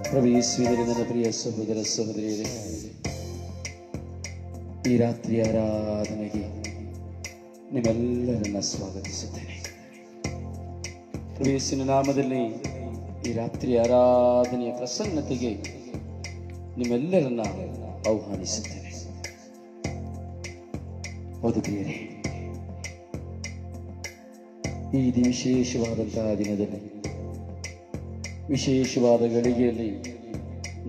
ಪ್ರಭು ಯೇಸುವಿನಲ್ಲಿ ನನ್ನ ಪ್ರಿಯ ಸಹೋದರ ಸಹೋದರಿಯರೇ, ಈ ರಾತ್ರಿ ಆರಾಧನೆಗೆ ನಿಮ್ಮೆಲ್ಲರನ್ನ ಸ್ವಾಗತಿಸುತ್ತೇನೆ. ಪ್ರಭು ಯೇಸುವಿನ ನಾಮದಲ್ಲಿ ಈ ರಾತ್ರಿ ಆರಾಧನೆಯ ಪ್ರಸನ್ನತೆಗೆ ನಿಮ್ಮೆಲ್ಲರನ್ನ ಆಹ್ವಾನಿಸುತ್ತೇನೆ. ಹೌದು ಪ್ರಿಯರೇ, ಈ ವಿಶೇಷವಾದಂತಹ ದಿನದಲ್ಲಿ, ವಿಶೇಷವಾದ ಗಳಿಗೆಯಲ್ಲಿ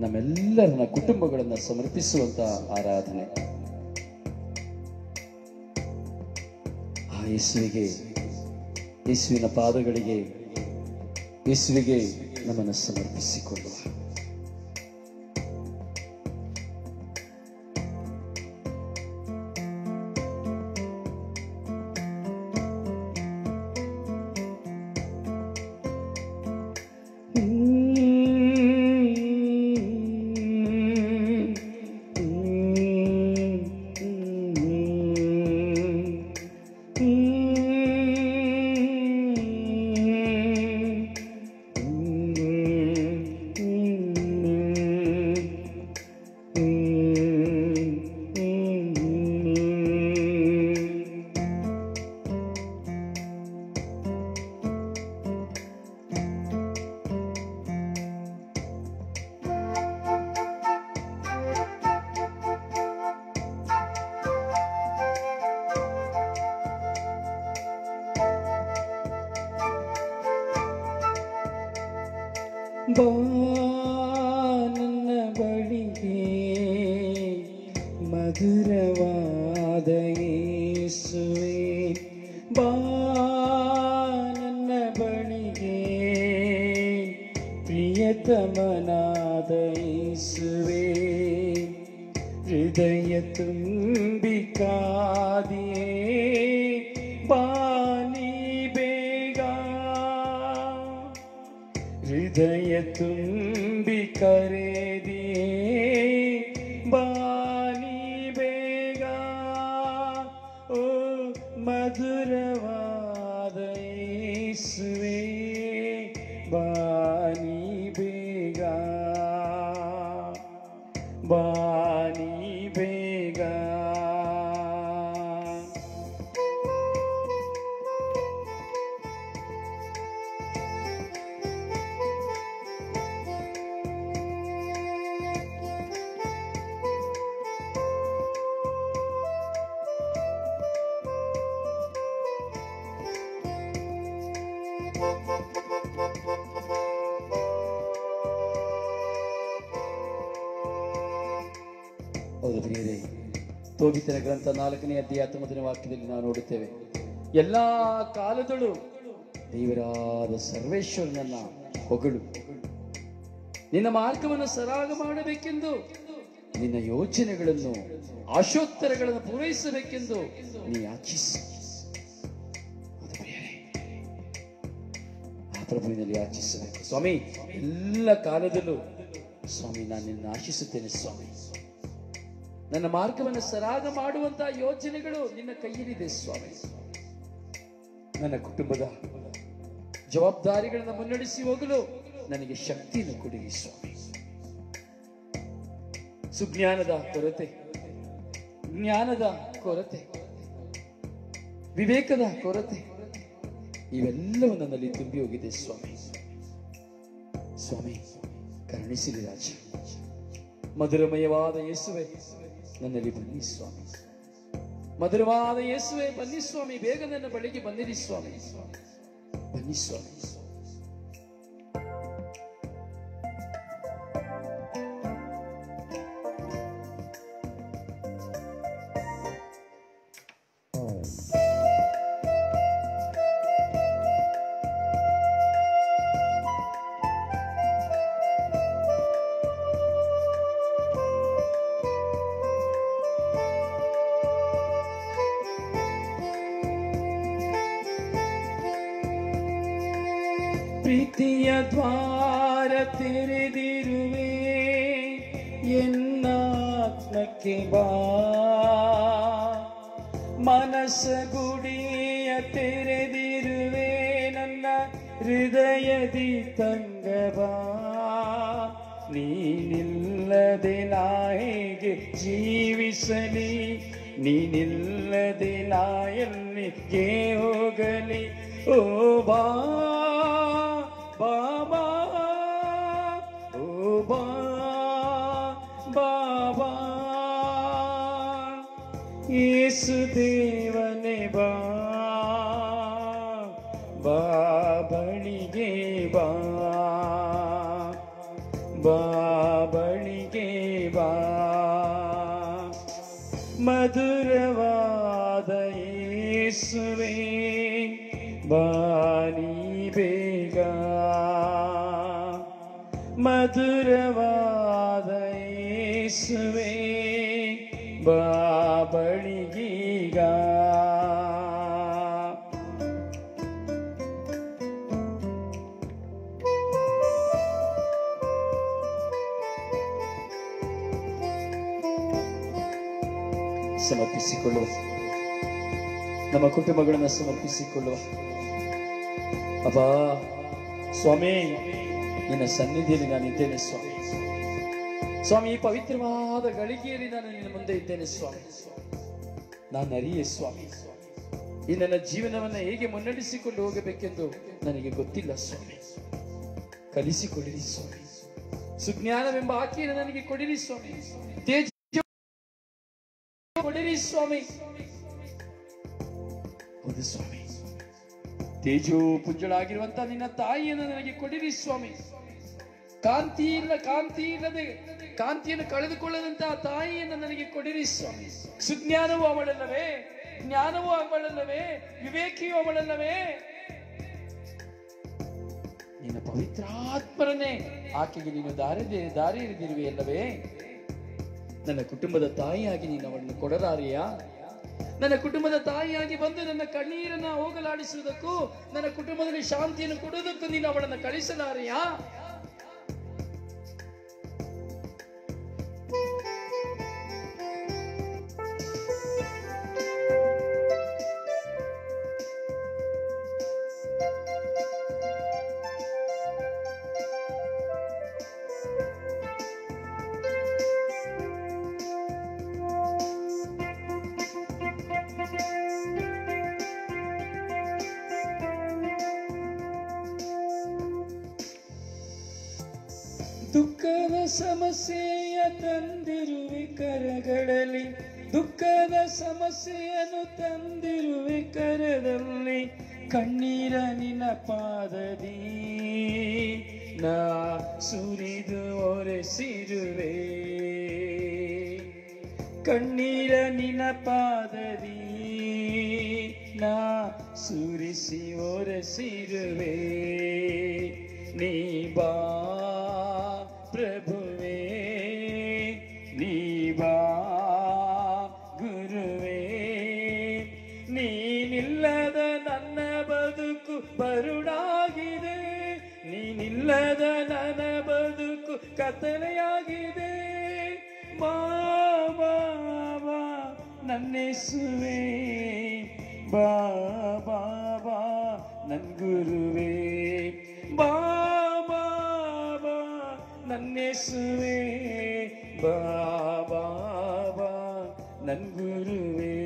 ನಮ್ಮೆಲ್ಲರನ್ನ ಕುಟುಂಬಗಳನ್ನು ಸಮರ್ಪಿಸುವಂತಹ ಆರಾಧನೆ. ಆ ಯೇಸುವಿಗೆ, ಯೇಸುವಿನ ಪಾದಗಳಿಗೆ, ಯೇಸುವಿಗೆ ನಮ್ಮನ್ನು ಸಮರ್ಪಿಸಿಕೊಳ್ಳುವ. ಬಾ ನನ್ನ ಬಳಿಗೆ ಮಧುರವಾದ ಯೇಸುವೇ, ಬಾ ನನ್ನ ಬಳಿಗೆ ಪ್ರಿಯತಮನಾದ ಯೇಸುವೇ, ಹೃದಯ ತುಂಬಿ ಕಾದಿಯೇ ಬಾ ನೀ ಬೇಗ, ಹೃದಯ ತುಂಬಿ ಕರೆದಿಯೇ ಬಾ ನೀ ಬೇಗ. ಓ ಮಧುರವಾದ ಯೇಸುವೇ, ಬಾ ನೀ ಬೇಗ, ಬಾ ನೀ ಬೇಗ. ಹೌದು ಪ್ರಿಯರೇ, ತೋಬಿತನ ಗ್ರಂಥ 4ನೇ ಅಧ್ಯಾಯ 19ನೇ ವಾಕ್ಯದಲ್ಲಿ ನಾವು ನೋಡುತ್ತೇವೆ, ಎಲ್ಲಾ ಕಾಲದಲ್ಲೂ ದೇವರಾದ ಸರ್ವೇಶ್ವರನನ್ನ ಹೊಗಳು, ನಿನ್ನ ಮಾರ್ಗವನ್ನು ಸರಾಗ ಮಾಡಬೇಕೆಂದು, ನಿನ್ನ ಯೋಚನೆಗಳನ್ನು ಆಶೋತ್ತರಗಳನ್ನು ಪೂರೈಸಬೇಕೆಂದು ನೀ ಯಾಚಿಸು. ಆ ಪ್ರಭುವಿನಲ್ಲಿ ಯಾಚಿಸಬೇಕು. ಸ್ವಾಮಿ, ಎಲ್ಲ ಕಾಲದಲ್ಲೂ ಸ್ವಾಮಿ ನಾನು ನಿನ್ನ ಆಶಿಸುತ್ತೇನೆ. ಸ್ವಾಮಿ, ನನ್ನ ಮಾರ್ಗವನ್ನು ಸರಾಗ ಮಾಡುವಂತಹ ಯೋಜನೆಗಳು ನಿನ್ನ ಕೈಯಲ್ಲಿದೆ. ಸ್ವಾಮಿ, ನನ್ನ ಕುಟುಂಬದ ಜವಾಬ್ದಾರಿಗಳನ್ನು ಮುನ್ನಡೆಸಿ ಹೋಗಲು ನನಗೆ ಶಕ್ತಿಯನ್ನು ಕೊಡಿ. ಸ್ವಾಮಿ, ಸುಜ್ಞಾನದ ಕೊರತೆ, ಜ್ಞಾನದ ಕೊರತೆ, ವಿವೇಕದ ಕೊರತೆ ಇವೆಲ್ಲವೂ ನನ್ನಲ್ಲಿ ತುಂಬಿ ಹೋಗಿದೆ. ಸ್ವಾಮಿ, ಸ್ವಾಮಿ ಕರುಣಿಸಿರಿ ರಾಜ. ಮಧುರಮಯವಾದ ಯೇಸುವೆ, ನನ್ನಲ್ಲಿ ಬನ್ನಿ ಸ್ವಾಮಿ. ಮಧುರವಾದ ಯೇಸುವೆ, ಬನ್ನಿ ಸ್ವಾಮಿ. ಬೇಗ ನನ್ನ ಬಳಿಗೆ ಬಂದಿರಿ ಸ್ವಾಮಿ. ಬನ್ನಿ ಸ್ವಾಮಿ. ಪ್ರೀತಿಯ ದ್ವಾರ ತೆರೆದಿರುವೆ, ಎನ್ನಾತ್ಮಕ್ಕೆ ಬಾ. ಮನಸ್ಸ ಗುಡಿಯ ತೆರೆದಿರುವೆ, ನನ್ನ ಹೃದಯದಿ ತಂಗಬಾ, ನೀನಿಲ್ಲದೆ ನಾ ಹೇಗೆ ಜೀವಿಸಲಿ, ನೀನಿಲ್ಲದೆ ನಾ ಎಲ್ಲಿಗೆ ಹೋಗಲಿ. ಓ ಬಾ ಬಾಬಾ, ಓ ಬಾ ಬಾಬಾ, ಯೇಸು ದೇವನೇ ಬಾ, ಬಾ ಬಳಿಗೆ ಬಾ, ಬಾ ಬಳಿಗೆ ಬಾ. ಮಧುರವಾದ ಯೇಸುವೇ ಬಾ ನೀ ಬೇಗ, ಮಧುರವಾದ ಯೇಸುವೇ ಬಾ ಬಳಿಗೀಗ. ಸಮರ್ಪಿಸಿಕೊಳ್ಳುವ, ನಮ್ಮ ಕುಟುಂಬಗಳನ್ನು ಸಮರ್ಪಿಸಿಕೊಳ್ಳುವ. ಅಬ್ಬಾ ಸ್ವಾಮಿ, ನಿನ್ನ ಸನ್ನಿಧಿಯಲ್ಲಿ ನಾನು ಇದ್ದೇನೆ ಸ್ವಾಮಿ. ಸ್ವಾಮಿ, ಈ ಪವಿತ್ರವಾದ ಗಳಿಗೆಯಲ್ಲಿ ನಾನು ನಿನ್ನ ಮುಂದೆ ಇದ್ದೇನೆ ಸ್ವಾಮಿ. ನಾನು ಅರಿಯೆ ಸ್ವಾಮಿ, ಈ ನನ್ನ ಜೀವನವನ್ನು ಹೇಗೆ ಮುನ್ನಡೆಸಿಕೊಂಡು ಹೋಗಬೇಕೆಂದು ನನಗೆ ಗೊತ್ತಿಲ್ಲ ಸ್ವಾಮಿ. ಕಲಿಸಿಕೊಡಿರಿ ಸ್ವಾಮಿ, ಸುಜ್ಞಾನವೆಂಬ ಆಕೆಯನ್ನು ನನಗೆ ಕೊಡಿರಿ ಸ್ವಾಮಿ. ತೇಜ ಕೊಡಿರಿ ಸ್ವಾಮಿ. ಹೌದು ಸ್ವಾಮಿ, ತೇಜೋ ಪುಂಜಳಾಗಿರುವಂತಹ ನಿನ್ನ ತಾಯಿಯನ್ನು ನನಗೆ ಕೊಡಿರಿ ಸ್ವಾಮಿ. ಕಾಂತಿ ಇಲ್ಲದೆ ಕಾಂತಿಯನ್ನು ಕಳೆದುಕೊಳ್ಳದಂತಹ ತಾಯಿಯನ್ನು ನನಗೆ ಕೊಡಿರಿ ಸ್ವಾಮಿ. ಸುಜ್ಞಾನವೂ ಅವಳಲ್ಲವೇ, ಜ್ಞಾನವೂ ಅವಳಲ್ಲವೇ, ವಿವೇಕಿಯೂ ಅವಳಲ್ಲವೇ. ನಿನ್ನ ಪವಿತ್ರಾತ್ಮರನ್ನೇ ಆಕೆಗೆ ನೀನು ದಾರಿ ಎರೆದಿರುವೆಯಲ್ಲವೇ. ನನ್ನ ಕುಟುಂಬದ ತಾಯಿಯಾಗಿ ನೀನು ಅವಳನ್ನು ಕೊಡಲಾರೆಯಾ? ನನ್ನ ಕುಟುಂಬದ ತಾಯಿಯಾಗಿ ಬಂದು ನನ್ನ ಕಣ್ಣೀರನ್ನ ಹೋಗಲಾಡಿಸುವುದಕ್ಕೂ ನನ್ನ ಕುಟುಂಬದಲ್ಲಿ ಶಾಂತಿಯನ್ನು ಕೊಡುವುದಕ್ಕೂ ನೀನು ಅವಳನ್ನು ಕಳಿಸಲಾರೆಯಾ? ದುಃಖದ ಸಮಸ್ಯೆಯ ತಂದಿರುವೆ ಕರಗಳಲ್ಲಿ, ದುಃಖದ ಸಮಸ್ಯೆಯನ್ನು ತಂದಿರುವೆ ಕರದಲ್ಲಿ. ಕಣ್ಣೀರ ನಿನ್ನ ಪಾದದಿ ನಾ ಸುರಿದು ಒರೆಸಿರುವೆ, ಕಣ್ಣೀರ ನಿನ್ನ ಪಾದದಿ ನಾ ಸುರಿಸಿ ಒರೆಸಿರುವೆ. ನೀ ಬಾ ಪ್ರಭುವೇ, ನೀ ಬಾ ಗುರುವೇ. ನೀನಿಲ್ಲದ ನನ್ನ ಬದುಕು ಬರುಡಾಗಿದೆ, ನೀನಿಲ್ಲದ ನನ್ನ ಬದುಕು ಕತ್ತಲೆಯಾಗಿದೆ. ಬಾ ಬಾ ಬಾ ನನ್ನೆಸುವೆ, ಬಾ ಬಾ ಬಾ ನನ್ ಗುರುವೇ. ಬಾ ಬಾ ಬಾ ನನ್ನೆಸುವೆ, ಬಾ ಬಾ ಬಾ ನನ್ ಗುರುವೇ.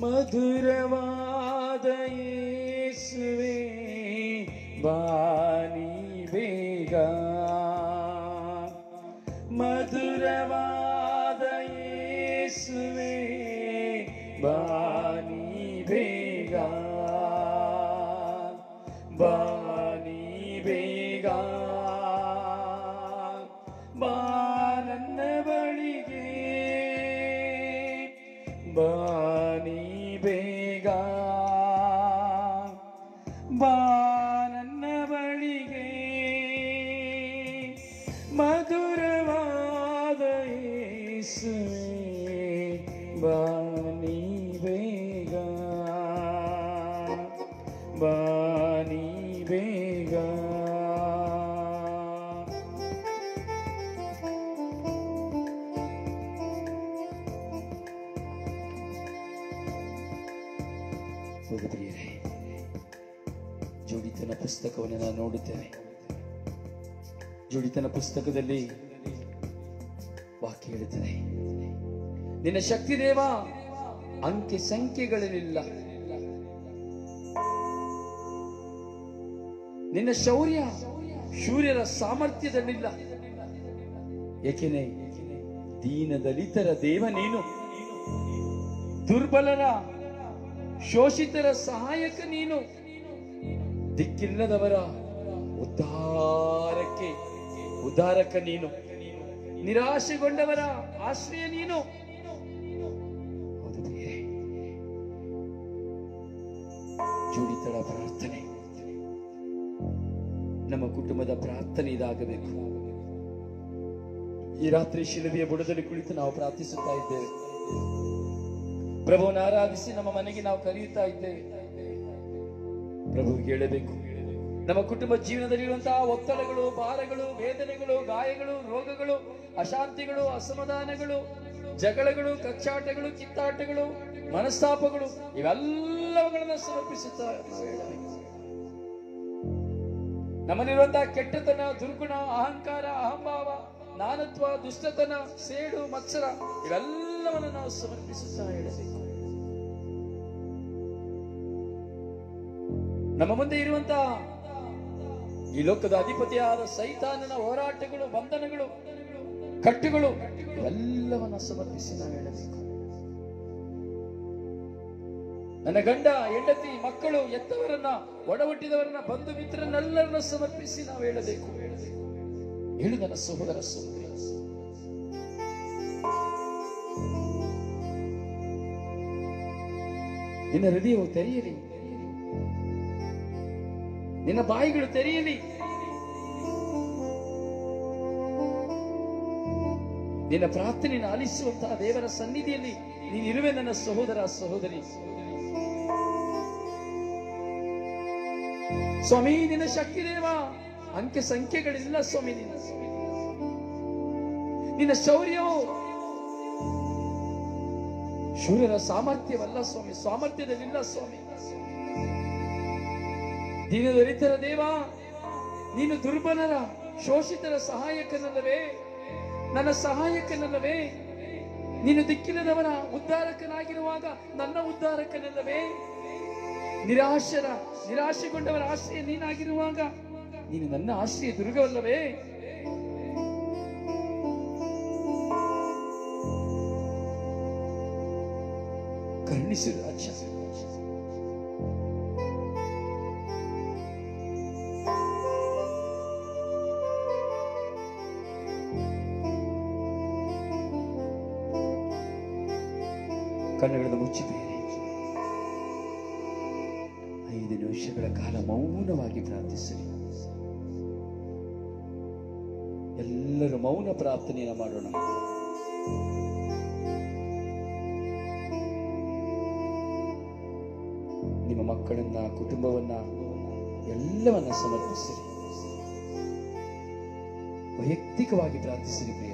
ಮಧುರವಾದ ಯೇಸುವೇ ಬಾ ನೀ ಬೇಗ, ಮಧುರವಾದ ಯೇಸುವೇ ಬಾ ನೀ ಬೇಗ, ಬಾ ನೀ ಬೇಗ, ಬಾ ನನ್ನ ಬಳಿಗೆ, ಬಾ ನೀ ಬೇಗ, ಬಾ ನನ್ನ ಬಳಿಗೆ. ಮಧುರವಾದ ಯೇಸುವೇ ಬಾ ನೀ ಬೇಗ, ಬಾ ನೀ ಬೇಗ. ಹೌದು ಪ್ರಿಯರೇ, ಜೋಡಿತನ ಪುಸ್ತಕವನ್ನು ನಾವು ನೋಡುತ್ತೇವೆ. ಜೋಡಿತನ ಪುಸ್ತಕದಲ್ಲಿ ವಾಕ್ಯ ಹೇಳುತ್ತದೆ, ನಿನ್ನ ಶಕ್ತಿ ದೇವ ಅಂಕೆ ಸಂಖ್ಯೆಗಳಲ್ಲಿಲ್ಲ, ನಿನ್ನ ಶೌರ್ಯ ಶೂರ್ಯರ ಸಾಮರ್ಥ್ಯದಲ್ಲಿಲ್ಲ. ಏಕೆನೆ ದೀನದಲಿತರ ದೇವ ನೀನು, ದುರ್ಬಲರ ಶೋಷಿತರ ಸಹಾಯಕ ನೀನು, ದಿಕ್ಕಿಲ್ಲದವರ ಉದ್ಧಾರಕ ನೀನು, ನಿರಾಶೆಗೊಂಡವರ ಆಶ್ರಯ ನೀನು. ಜೋಡಿತಳ ಪ್ರಾರ್ಥನೆ, ನಮ್ಮ ಕುಟುಂಬದ ಪ್ರಾರ್ಥನೆ ಇದಾಗಬೇಕು. ಈ ರಾತ್ರಿ ಶಿಲುಬೆಯ ಬುಡದಲ್ಲಿ ಕುಳಿತು ನಾವು ಪ್ರಾರ್ಥಿಸುತ್ತಾ ಇದ್ದೇವೆ. ಪ್ರಭುವನ್ನು ಆರಾಧಿಸಿ ನಮ್ಮ ಮನೆಗೆ ನಾವು ಕರೆಯುತ್ತಾ ಇದ್ದೇವೆ. ಪ್ರಭುವಿಗೆ ಹೇಳಬೇಕು, ನಮ್ಮ ಕುಟುಂಬ ಜೀವನದಲ್ಲಿರುವಂತಹ ಒತ್ತಡಗಳು, ಭಾರಗಳು, ವೇದನೆಗಳು, ಗಾಯಗಳು, ರೋಗಗಳು, ಅಶಾಂತಿಗಳು, ಅಸಮಾಧಾನಗಳು, ಜಗಳಗಳು, ಕಚ್ಚಾಟಗಳು, ಕಿತ್ತಾಟಗಳು, ಮನಸ್ತಾಪಗಳು ಇವೆಲ್ಲವುಗಳನ್ನು ಸಮರ್ಪಿಸುತ್ತಾ ನಾವು ಹೇಳಬೇಕು. ನಮ್ಮಲ್ಲಿರುವಂತಹ ಕೆಟ್ಟತನ, ದುರ್ಗುಣ, ಅಹಂಕಾರ, ಅಹಂಭಾವ, ನಾನತ್ವ, ದುಷ್ಟತನ, ಸೇಡು, ಮತ್ಸರ ಇವೆಲ್ಲವನ್ನು ನಾವು ಸಮರ್ಪಿಸುತ್ತಾ ಹೇಳಬೇಕು. ನಮ್ಮ ಮುಂದೆ ಇರುವಂತಹ ಈ ಲೋಕದ ಅಧಿಪತಿಯಾದ ಸೈತಾನನ ಹೋರಾಟಗಳು, ಬಂಧನಗಳು, ಕಟ್ಟುಗಳು ಇವೆಲ್ಲವನ್ನ ಸಮರ್ಪಿಸಿ ನಾವು ಹೇಳಬೇಕು. ನನ್ನ ಗಂಡ, ಹೆಂಡತಿ, ಮಕ್ಕಳು, ಎತ್ತವರನ್ನ, ಒಡಹುಟ್ಟಿದವರನ್ನ, ಬಂಧು ಮಿತ್ರರನ್ನೆಲ್ಲರನ್ನ ಸಮರ್ಪಿಸಿ ನಾವು ಹೇಳಬೇಕು. ಹೇಳು ನನ್ನ ಸಹೋದರ ಸಹೋದರಿ, ನಿನ್ನ ಹೃದಯವು ತೆರೆಯಲಿ, ನಿನ್ನ ಬಾಯಿಗಳು ತೆರೆಯಲಿ, ನಿನ್ನ ಪ್ರಾರ್ಥನೆಯನ್ನು ಆಲಿಸುವಂತಹ ದೇವರ ಸನ್ನಿಧಿಯಲ್ಲಿ ನೀನಿರುವೆ ನನ್ನ ಸಹೋದರ ಸಹೋದರಿ. ಸ್ವಾಮಿ, ನಿನ್ನ ಶಕ್ತಿ ದೇವ ಅಂಕೆ ಸಂಖ್ಯೆಗಳಿಲ್ಲ ಸ್ವಾಮಿ. ನಿನ್ನ ಶೌರ್ಯವು ಶೂರ್ಯರ ಸಾಮರ್ಥ್ಯವಲ್ಲ ಸ್ವಾಮಿ, ಸಾಮರ್ಥ್ಯದಲ್ಲಿಲ್ಲ ಸ್ವಾಮಿ. ದೀನದಲಿತರ ದೇವ ನೀನು ದುರ್ಬಲರ ಶೋಷಿತರ ಸಹಾಯಕನಲ್ಲವೇ? ನನ್ನ ಸಹಾಯಕನಲ್ಲವೇ? ನೀನು ದಿಕ್ಕಿಲ್ಲದವರ ಉದ್ಧಾರಕನಾಗಿರುವಾಗ ನನ್ನ ಉದ್ಧಾರಕನಲ್ಲವೇ? ನಿರಾಶೆಗೊಂಡವರ ಆಶ್ರಯ ನೀನಾಗಿರುವಾಗ ನೀನು ನನ್ನ ಆಶ್ರಯ ದುರ್ಗವಲ್ಲವೇ? ಕರುಣಿಸು ರಾಜ. ಕಣ್ಣುಗಳನ್ನು ಮುಚ್ಚಿದ್ದೇನೆ. 5 ನಿಮಿಷಗಳ ಕಾಲ ಮೌನವಾಗಿ ಪ್ರಾರ್ಥಿಸಲಿ. ಎಲ್ಲರೂ ಮೌನ ಪ್ರಾರ್ಥನೆಯನ್ನು ಮಾಡೋಣ. ನಿಮ್ಮ ಮಕ್ಕಳನ್ನ, ಕುಟುಂಬವನ್ನ ಎಲ್ಲವನ್ನ ಸಮರ್ಪಿಸಿರಿ. ವೈಯಕ್ತಿಕವಾಗಿ ಪ್ರಾರ್ಥಿಸಿರಿ ಪ್ರಿಯರೇ.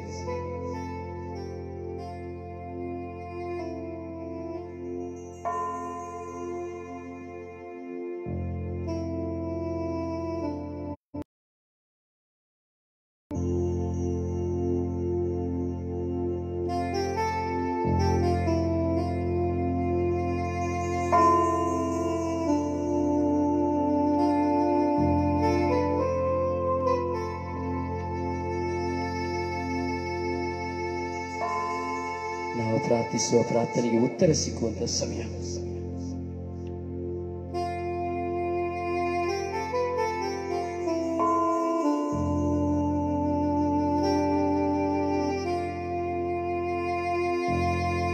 ನಾವು ಪ್ರಾರ್ಥಿಸುವ ಪ್ರಾರ್ಥನೆಗೆ ಉತ್ತರ ಸಿಕ್ಕುವಂತ ಸಮಯ.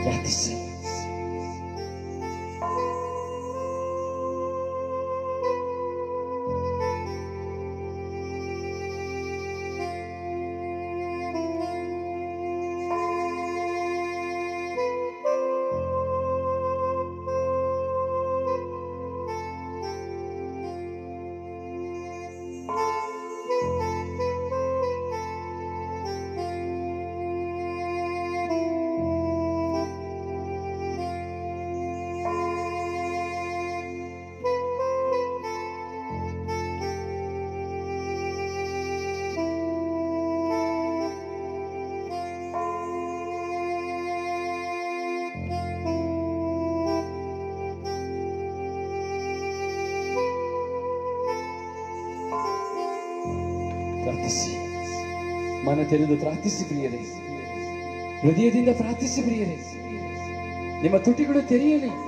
ಪ್ರಾರ್ಥಿಸಿ. ಪ್ರಾರ್ಥಿಸಿ, ಮನ ತೆರೆದು ಪ್ರಾರ್ಥಿಸಿ ಪ್ರಿಯರೇ, ಹೃದಯದಿಂದ ಪ್ರಾರ್ಥಿಸಿ ಪ್ರಿಯರೇ. ನಿಮ್ಮ ತುಟಿಗಳು ತೆರೆಯಲಿ.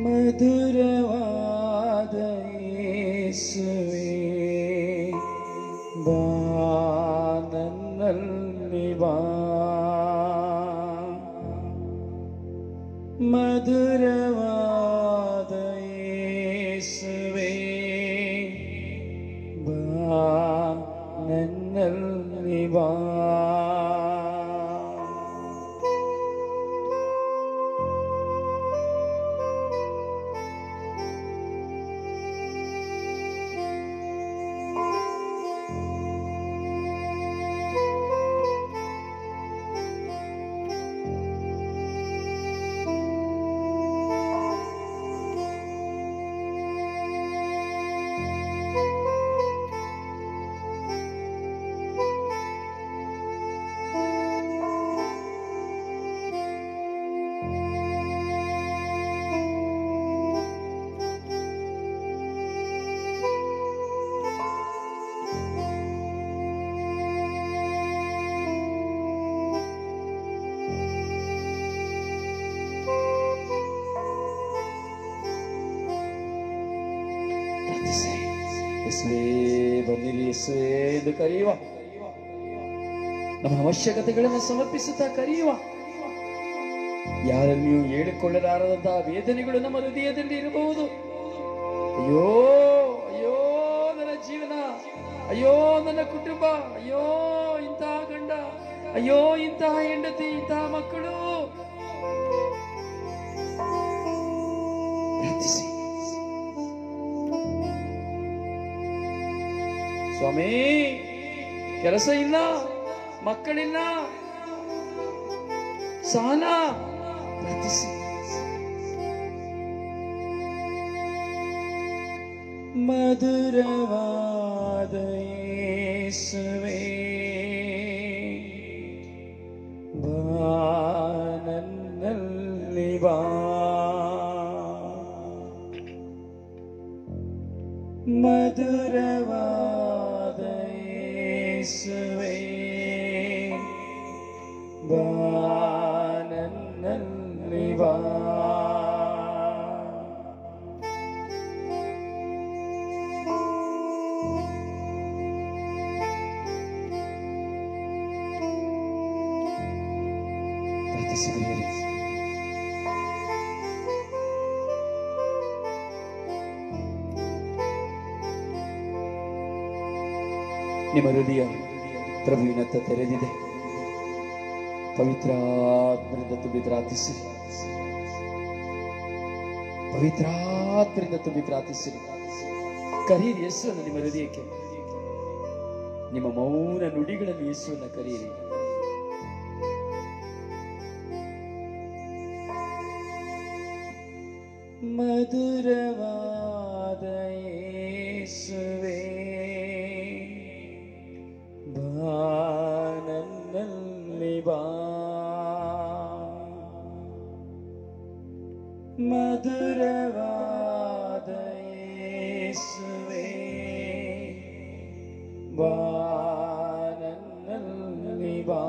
ಮಧುರವಾದ ಯೇಸುವೇ, ಬಾ ನನ್ನಲ್ಲಿ ಬಾ. ಮಧುರವಾದ ಯೇಸುವೇ, ಬಾ ನನ್ನಲ್ಲಿ ಬಾ. ಯೇಸುವೇ ಬನ್ನಿರಿ, ಯೇಸುವೇ ಎಂದು ಕರೆಯುವ, ನಮ್ಮ ಅವಶ್ಯಕತೆಗಳನ್ನು ಸಮರ್ಪಿಸುತ್ತಾ ಕರೆಯುವ. ಯಾರಲ್ಲಿಯೂ ಹೇಳಿಕೊಳ್ಳಲಾರದಂತಹ ವೇದನೆಗಳು ನಮ್ಮ ಹೃದಯದಲ್ಲಿ ಇರಬಹುದು. ಅಯ್ಯೋ ಅಯ್ಯೋ ನನ್ನ ಜೀವನ, ಅಯ್ಯೋ ನನ್ನ ಕುಟುಂಬ, ಅಯ್ಯೋ ಇಂತಹ ಗಂಡ, ಅಯ್ಯೋ ಇಂತಹ ಹೆಂಡತಿ, ಇಂತಹ ಮಕ್ಕಳು. ಪ್ರಾರ್ಥಿಸಿ. ಸ್ವಾಮಿ, ಕೆಲಸ ಇಲ್ಲ, ಮಕ್ಕಳಿಲ್ಲ, ಸಾಲ. ಪ್ರಾರ್ಥಿಸಿ. ಮಧುರವಾದ ಯೇಸುವೇ, ಬಾ ನನ್ನಲ್ಲಿ ಬಾ. ಮಧುರವಾದ ಯೇಸುವೇ, ಬಾ ನನ್ನಲ್ಲಿ ಬಾ. ಪ್ರಾರ್ಥಿಸಿರಿ. ನಿಮ್ಮ ಹೃದಯ ಪ್ರಭುವಿನತ್ತ ತೆರೆದಿದೆ. ಪವಿತ್ರಾತ್ಮರಿಂದ ತುಂಬಿ ಪ್ರಾರ್ಥಿಸಿರಿ. ಪವಿತ್ರಾತ್ಮರಿಂದ ತುಂಬಿ ಪ್ರಾರ್ಥಿಸಿರಿ. ಕರೀರಿ ಯೇಸುವನ್ನು ನಿಮ್ಮ ಹೃದಯಕ್ಕೆ. ನಿಮ್ಮ ಮೌನ ನುಡಿಗಳಲ್ಲಿ ಯೇಸುವನ್ನು ಕರೀರಿ. ಮಧುರವಾದ ಯೇಸುವೇ, ಬಾ ನನ್ನಲ್ಲಿ ಬಾ. ಮಧುರವಾದ ಯೇಸುವೇ, ಬಾ ನನ್ನಲ್ಲಿ ಬಾ.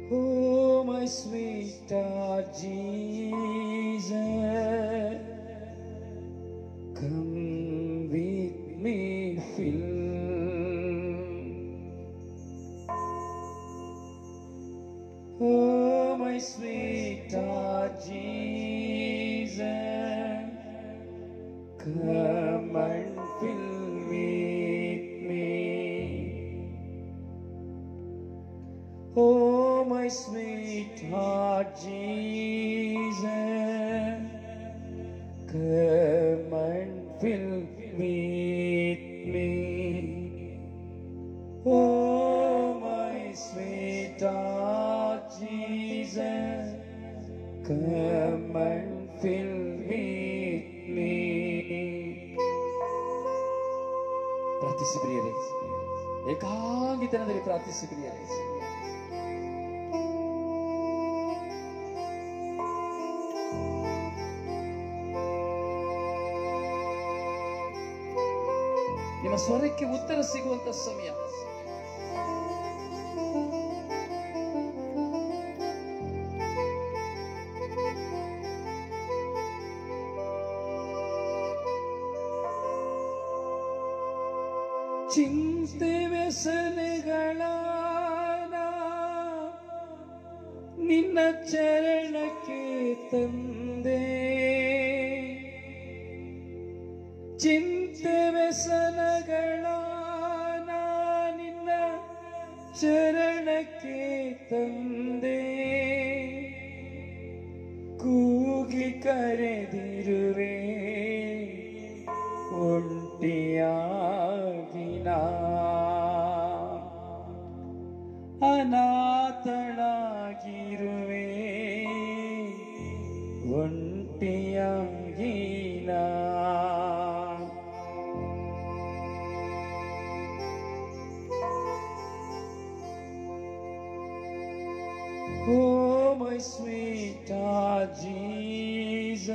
Oh, my sweetheart Jesus, come with Come and fill with me. Oh, my sweetheart Jesus, come and fill with me. Oh, my sweetheart Jesus, come and fill with me. ಪ್ರಾರ್ಥಿಸಿ ಪ್ರಿಯರೇ, ಏಕಾಂಗಿತನದಲ್ಲಿ ಪ್ರಾರ್ಥಿಸಿ ಪ್ರಿಯರೇ. ನಿಮ್ಮ ಸ್ವರಕ್ಕೆ ಉತ್ತರ ಸಿಗುವಂತ ಸಮಯ. ಚಿಂತೆ ವ್ಯಸನಗಳ ನಿನ್ನ ಚರಣಕ್ಕೆ ತಂದೆ, ಚಿಂತೆ ವ್ಯಸನಗಳ ನಿನ್ನ ಚರಣಕ್ಕೆ ತಂದೆ, ಕೂಗಿ ಕರೆದಿರುವೆ ಒಂಟಿಯಾಗಿನ, ಅನಾಥಳಾಗಿರುವೆ ಒಂಟಿಯಾಗಿನ. Oh, my sweetheart Jesus,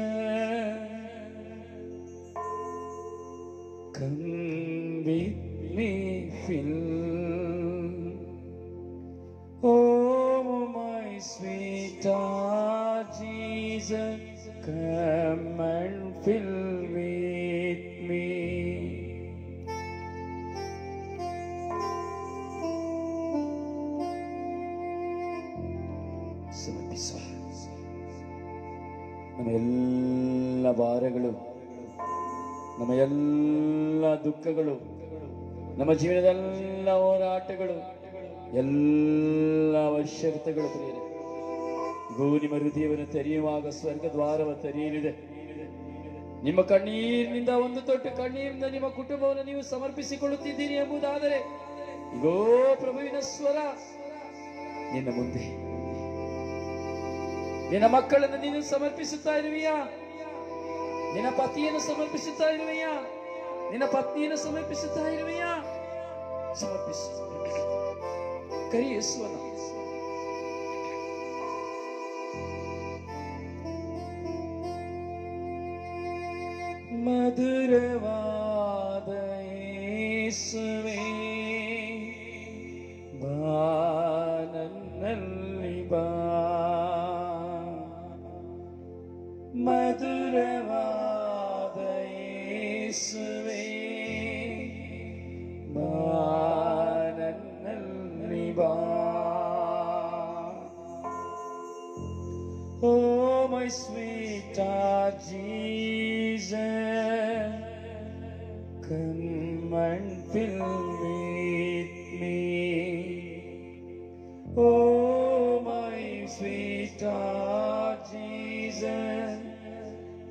come with me, fill. Oh, my sweetheart Jesus, come and fill with me. ಸಮರ್ಪಿಸುವ. ನಮ್ಮ ಎಲ್ಲ ಭಾರಗಳು, ನಮ್ಮ ಎಲ್ಲ ದುಃಖಗಳು, ನಮ್ಮ ಜೀವನದೆಲ್ಲ ಹೋರಾಟಗಳು, ಎಲ್ಲ ಅವಶ್ಯಕತೆಗಳು ಪ್ರಿಯರೇ, ನಿಮ್ಮ ಹೃದಯವನ್ನು ತೆರೆಯುವಾಗ ಸ್ವರ್ಗ ದ್ವಾರವ ತೆರೆಯಲಿದೆ. ನಿಮ್ಮ ಕಣ್ಣೀರಿನಿಂದ ಒಂದು ತೊಟ್ಟು ಕಣ್ಣೀರಿನಿಂದ ನಿಮ್ಮ ಕುಟುಂಬವನ್ನು ನೀವು ಸಮರ್ಪಿಸಿಕೊಳ್ಳುತ್ತಿದ್ದೀರಿ ಎಂಬುದಾದರೆ, ಇಗೋ ಪ್ರಭುವಿನ ಸ್ವರ ನಿನ್ನ ಮುಂದೆ. ನಿನ್ನ ಮಕ್ಕಳನ್ನು ನೀನು ಸಮರ್ಪಿಸುತ್ತಾ ಇರುವೆಯಾ? ನಿನ್ನ ಪತಿಯನ್ನು ಸಮರ್ಪಿಸುತ್ತಾ ಇರುವೆಯಾ? ನಿನ್ನ ಪತ್ನಿಯನ್ನು ಸಮರ್ಪಿಸುತ್ತಾ ಇರುವೆಯಾ? ಸಮರ್ಪಿಸು. ಕರೆಯಿಸುವನ ಮಧುರವಾದ ಯೇಸುವೇ, ಬಾ ನನ್ನಲ್ಲಿ ಬಾ. ಮಧುರವಾದ ಯೇಸುವೇ, ಬಾ ನನ್ನಲ್ಲಿ ಬಾ. Oh, my sweetheart Jesus, come and fill with me. Oh, my sweetheart Jesus,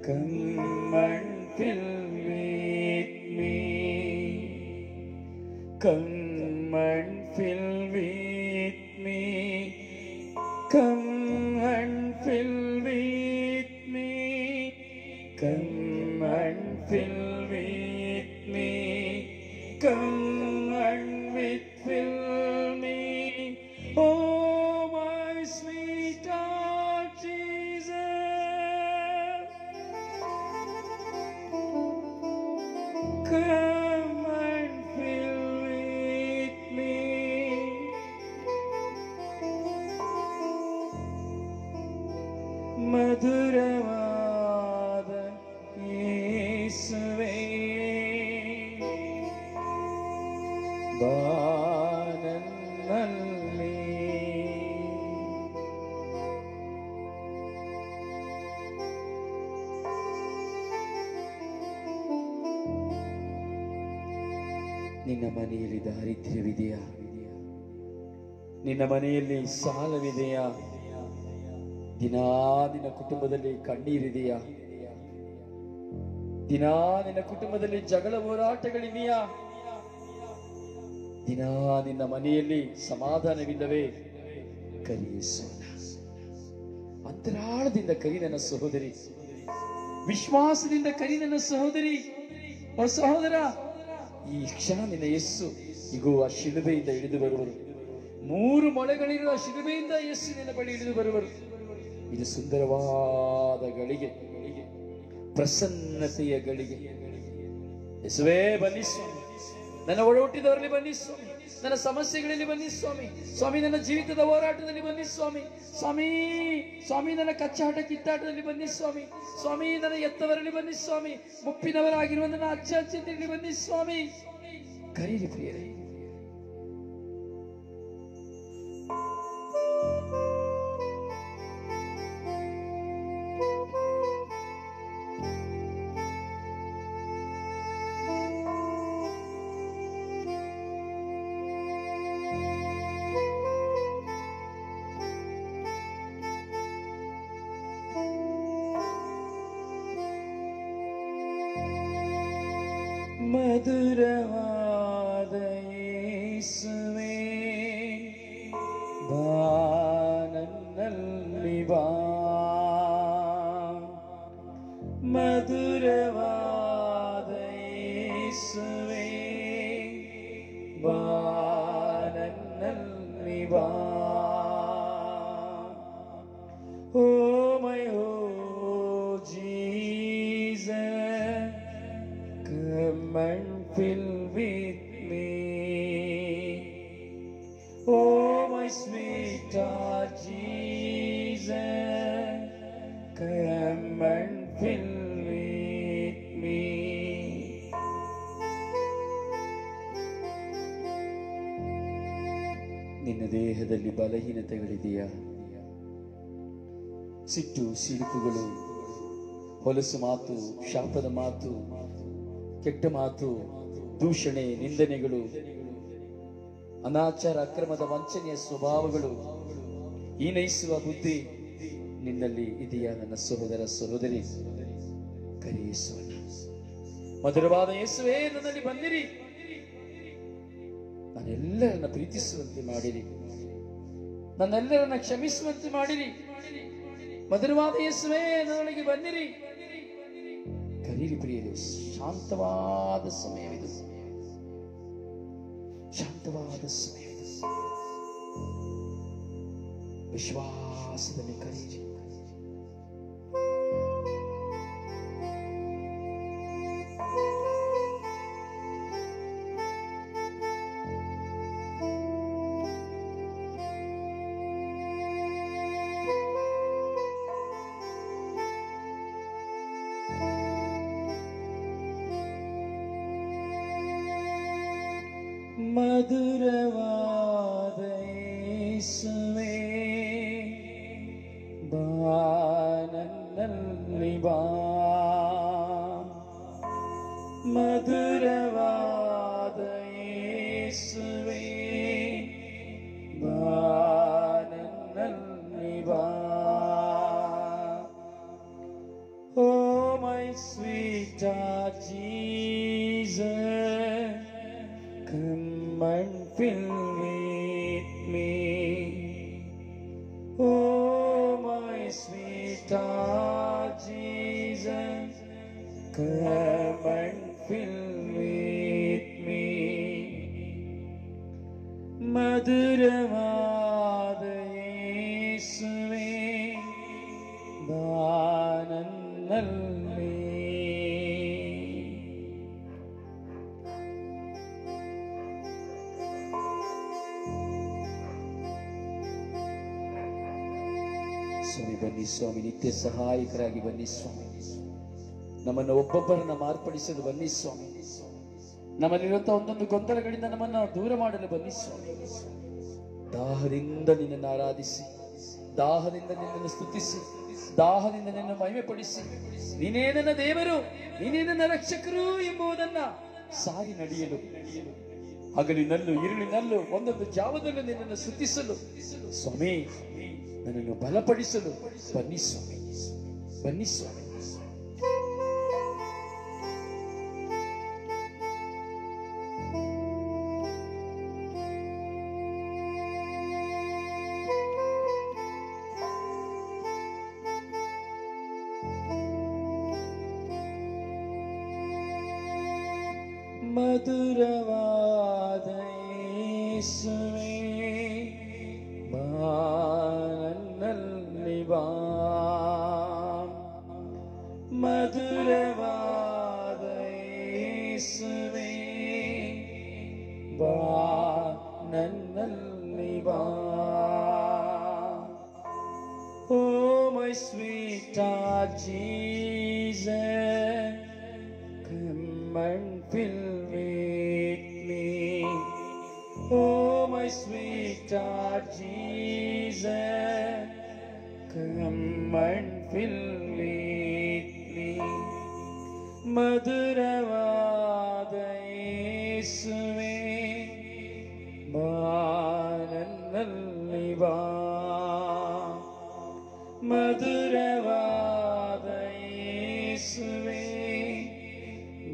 come and fill with me. Come and fill with me. Come and fill with me. Come and fill with me. Come and fill me. Oh, my sweetheart Jesus, come and fill with me. ಮಧುರವಾದ ಯೇಸುವೇ, ಬಾ ನನ್ನಲ್ಲಿ. ನಿನ್ನ ಮನೆಯಲ್ಲಿ ದಾರಿದ್ರ್ಯವಿದೆಯಾ? ನಿನ್ನ ಮನೆಯಲ್ಲಿ ಸಾಲವಿದೆಯಾ? ದಿನಾ ನಿನ್ನ ಕುಟುಂಬದಲ್ಲಿ ಕಣ್ಣೀರಿದೆಯಾ? ದಿನಾ ನಿನ್ನ ಕುಟುಂಬದಲ್ಲಿ ಜಗಳ ಹೋರಾಟಗಳಿದೆಯಾ? ದಿನಾ ನಿನ್ನ ಮನೆಯಲ್ಲಿ ಸಮಾಧಾನವಿಲ್ಲವೇ? ಕರೆಯಿಸೋಣ. ಅಂತರಾಳದಿಂದ ಕರಿ ನನ್ನ ಸಹೋದರಿ, ವಿಶ್ವಾಸದಿಂದ ಕರಿ ನನ್ನ ಸಹೋದರಿ. ಓ ಸಹೋದರ, ಈ ಕ್ಷಣ ನಿನ್ನ ಯೇಸು ಇಗೋ ಆ ಶಿಲುಬೆಯಿಂದ ಇಳಿದು ಬರುವರು. 3 ಮೊಳೆಗಳಿರುವ ಶಿಲುಬೆಯಿಂದ ಯೇಸು ನಿನ್ನ ಬಳಿ ಇಳಿದು ಬರುವರು. ಇದು ಸುಂದರವಾದ ಗಳಿಗೆ, ಪ್ರಸನ್ನತೆಯ ಗಳಿಗೆ. ಯೇಸುವೇ ಬನ್ನಿ ಸ್ವಾಮಿ, ನನ್ನ ಒಡ ಹುಟ್ಟಿದವರಲ್ಲಿ ಬನ್ನಿ ಸ್ವಾಮಿ, ನನ್ನ ಸಮಸ್ಯೆಗಳಲ್ಲಿ ಬನ್ನಿ ಸ್ವಾಮಿ. ಸ್ವಾಮಿ, ನನ್ನ ಜೀವಿತದ ಹೋರಾಟದಲ್ಲಿ ಬನ್ನಿ ಸ್ವಾಮಿ. ಸ್ವಾಮಿ ಸ್ವಾಮಿ, ನನ್ನ ಕಚ್ಚಾಟ ಕಿತ್ತಾಟದಲ್ಲಿ ಬನ್ನಿ ಸ್ವಾಮಿ. ಸ್ವಾಮಿ, ನನ್ನ ಎತ್ತವರಲ್ಲಿ ಬನ್ನಿ ಸ್ವಾಮಿ. ಮುಪ್ಪಿನವರಾಗಿರುವ ನನ್ನ ಅಜ್ಜ ಅಜ್ಜಿಯಲ್ಲಿ ಬನ್ನಿ ಸ್ವಾಮಿ. ಕರೀರಿ ಪ್ರಿಯರೇ. ಮಧುರವಾದ ಯೇಸುವೇ, ಬಾ ನನ್ನಲ್ಲಿ ಬಾ. ಮಧುರವಾದ ಯೇಸುವೇ, ಬಾ ನನ್ನಲ್ಲಿ ಬಾ. Oh my O Jesus, come and fill with me. Oh my sweetheart Jesus, come and fill with me. ನಿನ್ನ ದೇಹದಲ್ಲಿ ಬಲಹೀನತೆಗಳಿದೆಯಾ? ಸಿಟ್ಟು, ಸಿಡುಕುಗಳು, ಹೊಲಸು ಮಾತು, ಶಾಪದ ಮಾತು, ಕೆಟ್ಟ ಮಾತು, ದೂಷಣೆ, ನಿಂದನೆಗಳು, ಅನಾಚಾರ, ಅಕ್ರಮದ ವಂಚನೆಯ ಸ್ವಭಾವಗಳು, ಹೀನೈಸುವ ಬುದ್ಧಿ ನಿನ್ನಲ್ಲಿ ಇದೆಯಾ? ನನ್ನ ಸಹೋದರ ಸಹೋದರಿ, ಕರೆಯಿಸೋಣ. ಮಧುರವಾದ ಯೇಸುವೇ, ನನ್ನಲ್ಲಿ ಬಂದಿರಿ, ನನ್ನೆಲ್ಲರನ್ನ ಪ್ರೀತಿಸುವಂತೆ ಮಾಡಿರಿ, ನನ್ನೆಲ್ಲರನ್ನ ಕ್ಷಮಿಸುವಂತೆ ಮಾಡಿರಿ. ಮಧುರವಾದ ಯೇಸುವೇ, ನನ್ನೊಳಗೆ ಬನ್ನಿರಿ. ಕರೀರಿ ಪ್ರಿಯರೇ. ಶಾಂತವಾದ ಸಮಯವಿದು, ಶಾಂತವಾದ ಸಮಯವಿದು. ವಿಶ್ವಾಸದಲ್ಲಿ ಕರೀರಿ. ಮಧುರವಾದ ಯೇಸುವೇ, ಬಾ ನನ್ನಲ್ಲಿ ಬಾ. ಮಧುರವಾದ ಯೇಸುವೇ, ಬಾ ನನ್ನಲ್ಲಿ ಬಾ. Oh my sweet Jesus, come and fill with me. Oh my sweetheart Jesus, come and fill with me. ಮಧುರವಾದ ಯೇಸುವೇ, ಬಾ ನನ್ನಲ್ಲಿ. ಸ್ವಾಮಿ ಬನ್ನಿ ಸ್ವಾಮಿ, ನಿತ್ಯ ಸಹಾಯಕರಾಗಿ ಬನ್ನಿ ಸ್ವಾಮಿ. ನಮ್ಮನ್ನು ಒಬ್ಬೊಬ್ಬರನ್ನ ಮಾರ್ಪಡಿಸಲು ಬನ್ನಿ ಸ್ವಾಮಿ. ನಮ್ಮಲ್ಲಿರುವಂತಹ ಒಂದೊಂದು ಗೊಂದಲಗಳಿಂದ ನಮ್ಮನ್ನ ದೂರ ಮಾಡಲು ಬನ್ನಿ ಸ್ವಾಮಿ. ದಾಹದಿಂದ ನಿನ್ನನ್ನು ಆರಾಧಿಸಿ, ದಾಹದಿಂದ ನಿನ್ನನ್ನು ಸ್ತುತಿಸಿ, ದಾಹದಿಂದ ನಿನ್ನ ಮಹಿಮೆ ಪಡಿಸಿ, ನೀನೇ ನನ್ನ ದೇವರು, ನೀನೇ ನನ್ನ ರಕ್ಷಕರು ಎಂಬುದನ್ನ ಸಾರಿ ನಡೆಯಲು ಹಗಲಿನಲ್ಲೂ ഇരുಳಿನಲ್ಲೂ ಒಂದೊಂದು ಜಾವದಲ್ಲೂ ನಿನ್ನನ್ನು ಸ್ತುತಿಸಲು ಸ್ವಾಮಿ ನನ್ನನ್ನು ಬಲಪಡಿಸಲು ಬನ್ನಿ ಸ್ವಾಮಿ, ಬನ್ನಿ ಸ್ವಾಮಿ. ಮಧುರವಾದ ಯೇಸುವೇ ಬಾ ನನ್ನಲ್ಲಿ ಬಾ, ಮಧುರವಾದ ಯೇಸುವೇ ಬಾ ನನ್ನಲ್ಲಿ ಬಾ. Oh my sweetheart Jesus, come and fill with me. Oh my sweetheart Jesus, come and fill with me. ಮಧುರವಾದ ಯೇಸುವೇ ಬಾ ನನ್ನಲ್ಲಿ ಬಾ, ಮಧುರವಾದ ಯೇಸುವೇ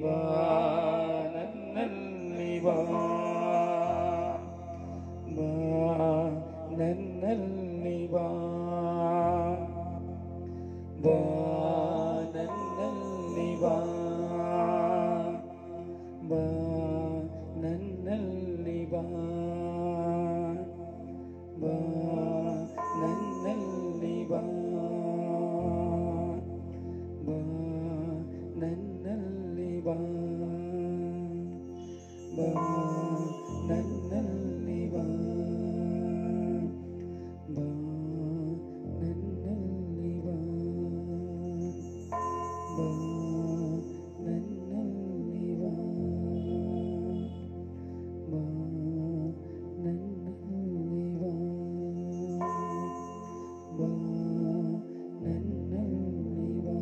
ಬಾ ನನ್ನಲ್ಲಿ ಬಾ, ಬಾ ನನ್ನಲ್ಲಿ ಬಾ, ಬಾ ನನ್ನಲ್ಲಿ ಬಾ, ಬಾ ನನ್ನಲ್ಲಿ ಬಾ, ಬಾ ನನ್ನಲ್ಲಿ ಬಾ, ಬಾ ನನ್ನಲ್ಲಿ ಬಾ, ಬಾ ನನ್ನಲ್ಲಿ ಬಾ, ಬಾ ನನ್ನಲ್ಲಿ ಬಾ, ಬಾ ನನ್ನಲ್ಲಿ ಬಾ, ಬಾ ನನ್ನಲ್ಲಿ ಬಾ, ಬಾ ನನ್ನಲ್ಲಿ ಬಾ,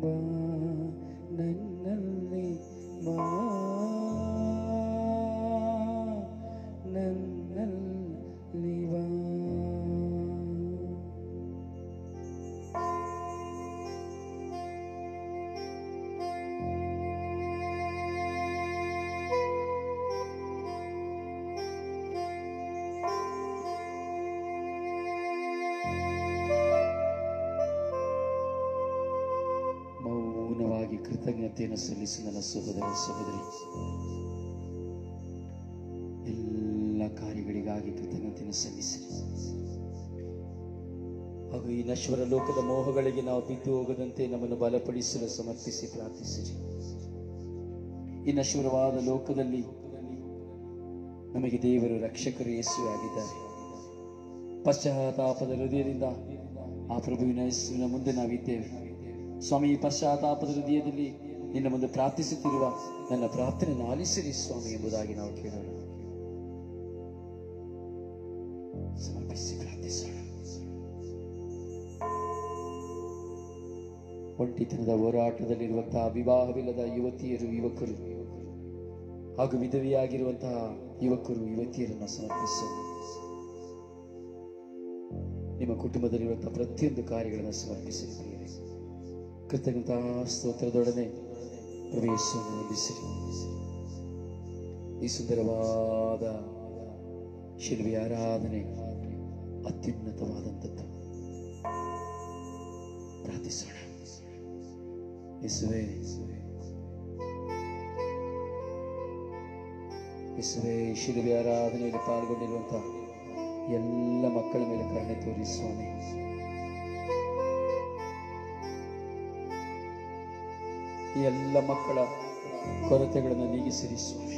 ಬಾ ನನ್ನಲ್ಲಿ ಬಾ, ನನ್ನಲ್ಲಿ ಬಾ. ಮೌನವಾಗಿ ಕೃತಜ್ಞತೆಯನ್ನು ಸಲ್ಲಿಸಿ ನನ್ನ ಸಹೋದರ ಸಹೋದರಿ, ಎಲ್ಲ ಕಾರ್ಯಗಳಿಗಾಗಿ ಕೃತಜ್ಞತೆಯನ್ನು ಸಲ್ಲಿಸಿರಿ. ಹಾಗೂ ಈ ನಶ್ವರ ಲೋಕದ ಮೋಹಗಳಿಗೆ ನಾವು ಬಿದ್ದು ಹೋಗದಂತೆ ನಮ್ಮನ್ನು ಬಲಪಡಿಸಲು ಸಮರ್ಪಿಸಿ ಪ್ರಾರ್ಥಿಸಿರಿ. ಈ ನಶ್ವರವಾದ ಲೋಕದಲ್ಲಿ ನಮಗೆ ದೇವರು ರಕ್ಷಕರು ಯೇಸುವೆ ಆಗಿದ್ದಾರೆ. ಪಶ್ಚಾತ್ತಾಪದ ಹೃದಯದಿಂದ ಆ ಪ್ರಭುವಿನ ಯೇಸುವಿನ ಮುಂದೆ ನಾವಿದ್ದೇವೆ. ಸ್ವಾಮಿ, ಈ ಪಶ್ಚಾತ್ತಾಪದ ಹೃದಯದಲ್ಲಿ ನಿನ್ನ ಮುಂದೆ ಪ್ರಾರ್ಥಿಸುತ್ತಿರುವ ನನ್ನ ಪ್ರಾರ್ಥನೆಯನ್ನು ಆಲಿಸಿರಿ ಸ್ವಾಮಿ ಎಂಬುದಾಗಿ ನಾವು ಕೇಳೋಣ. ಸಮರ್ಪಿಸಿ ಪ್ರಾರ್ಥಿಸೋಣ. ಒಂಟಿತನದ ಹೋರಾಟದಲ್ಲಿರುವಂತಹ ವಿವಾಹವಿಲ್ಲದ ಯುವತಿಯರು, ಯುವಕರು ಹಾಗೂ ವಿಧವೆಯಾಗಿರುವಂತಹ ಯುವಕರು, ಯುವತಿಯರನ್ನು ಸಮರ್ಪಿಸೋಣ. ನಿಮ್ಮ ಕುಟುಂಬದಲ್ಲಿರುವಂತಹ ಪ್ರತಿಯೊಂದು ಕಾರ್ಯಗಳನ್ನು ಸಮರ್ಪಿಸಿರಿ. ಕೃತಜ್ಞತಾ ಸ್ತೋತ್ರದೊಡನೆ ಪ್ರವೇಶವನ್ನು ವಂದಿಸಿರಿ. ಈ ಸುಂದರವಾದ ಶಿಲುಬೆಯ ಆರಾಧನೆ ಅತ್ಯುನ್ನತವಾದಂಥದ್ದು. ಪ್ರಾರ್ಥಿಸೋಣ. ಯೇಸುವೇ, ಯೇಸುವೇ, ಶಿಲುಬೆ ಆರಾಧನೆಯಲ್ಲಿ ಪಾಲ್ಗೊಂಡಿರುವಂತಹ ಎಲ್ಲ ಮಕ್ಕಳ ಮೇಲೆ ಕರುಣೆ ತೋರಿ ಸ್ವಾಮಿ. ಈ ಎಲ್ಲ ಮಕ್ಕಳ ಕೊರತೆಗಳನ್ನು ನೀಗಿಸಿರಿ ಸ್ವಾಮಿ.